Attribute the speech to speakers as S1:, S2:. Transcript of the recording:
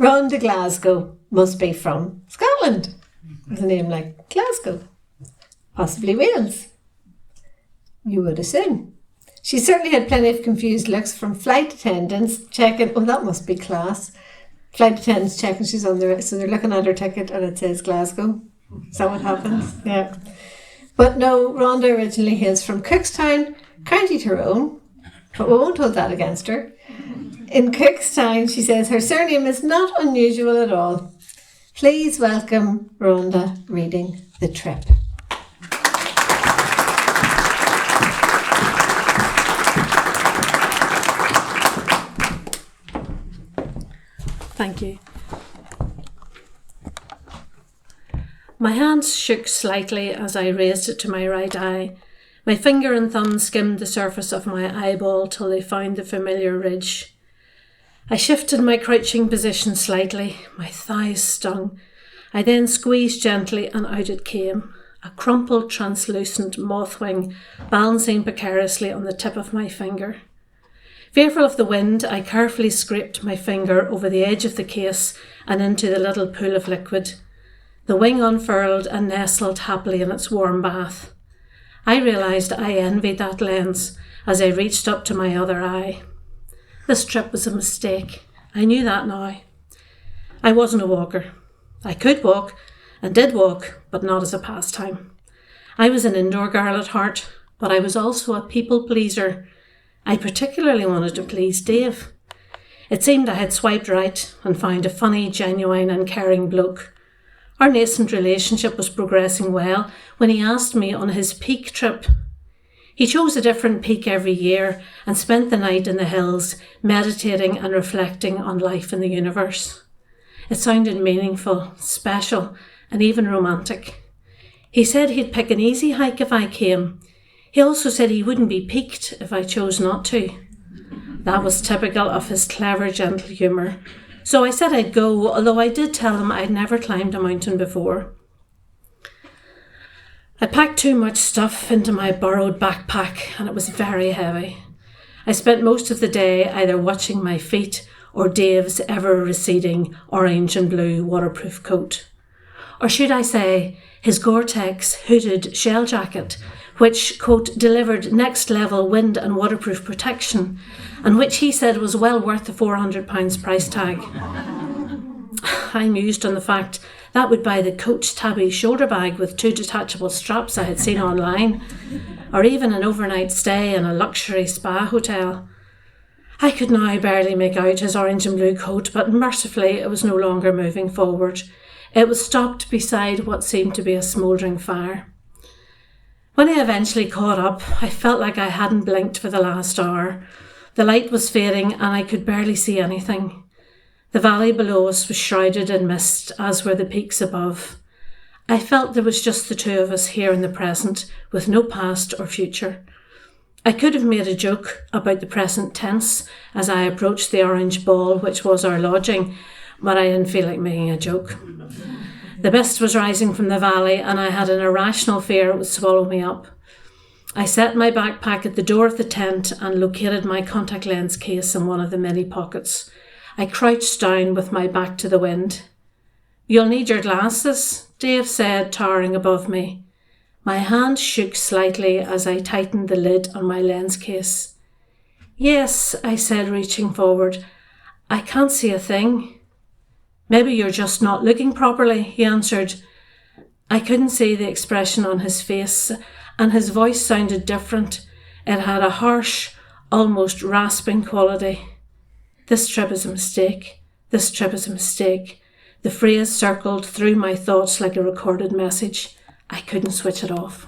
S1: Ronda Glasgow must be from Scotland, with a name like Glasgow, possibly Wales. You would assume. She certainly had plenty of confused looks from flight attendants checking, oh, that must be class. Flight attendants checking she's on the, so they're looking at her ticket and it says Glasgow. Is that what happens? Yeah. But no, Rhonda originally hails from Cookstown, County Tyrone, but we won't hold that against her. In Cookstown, she says her surname is not unusual at all. Please welcome Rhonda reading The Trip.
S2: Thank you. My hands shook slightly as I raised it to my right eye. My finger and thumb skimmed the surface of my eyeball till they found the familiar ridge. I shifted my crouching position slightly. My thighs stung. I then squeezed gently and out it came, a crumpled, translucent moth wing balancing precariously on the tip of my finger. Fearful of the wind, I carefully scraped my finger over the edge of the case and into the little pool of liquid. The wing unfurled and nestled happily in its warm bath. I realised I envied that lens as I reached up to my other eye. This trip was a mistake. I knew that now. I wasn't a walker. I could walk and did walk, but not as a pastime. I was an indoor girl at heart, but I was also a people pleaser. I particularly wanted to please Dave. It seemed I had swiped right and found a funny, genuine and caring bloke. Our nascent relationship was progressing well when he asked me on his peak trip. He chose a different peak every year and spent the night in the hills, meditating and reflecting on life in the universe. It sounded meaningful, special, and even romantic. He said he'd pick an easy hike if I came. He also said he wouldn't be piqued if I chose not to. That was typical of his clever, gentle humour. So I said I'd go, although I did tell him I'd never climbed a mountain before. I packed too much stuff into my borrowed backpack and it was very heavy. I spent most of the day either watching my feet or Dave's ever-receding orange and blue waterproof coat. Or should I say, his Gore-Tex hooded shell jacket, which, quote, delivered next-level wind and waterproof protection, and which he said was well worth the £400 price tag. I mused on the fact that would buy the Coach Tabby shoulder bag with 2 detachable straps I had seen online, or even an overnight stay in a luxury spa hotel. I could now barely make out his orange and blue coat, but mercifully it was no longer moving forward. It was stopped beside what seemed to be a smouldering fire. When I eventually caught up, I felt like I hadn't blinked for the last hour. The light was fading and I could barely see anything. The valley below us was shrouded in mist, as were the peaks above. I felt there was just the two of us here in the present, with no past or future. I could have made a joke about the present tense as I approached the orange ball which was our lodging, but I didn't feel like making a joke. The mist was rising from the valley and I had an irrational fear it would swallow me up. I set my backpack at the door of the tent and located my contact lens case in one of the many pockets. I crouched down with my back to the wind. "You'll need your glasses," Dave said, towering above me. My hand shook slightly as I tightened the lid on my lens case. "Yes," I said, reaching forward. "I can't see a thing." "Maybe you're just not looking properly," he answered. I couldn't see the expression on his face, and his voice sounded different. It had a harsh, almost rasping quality. "This trip is a mistake. This trip is a mistake." The phrase circled through my thoughts like a recorded message. I couldn't switch it off.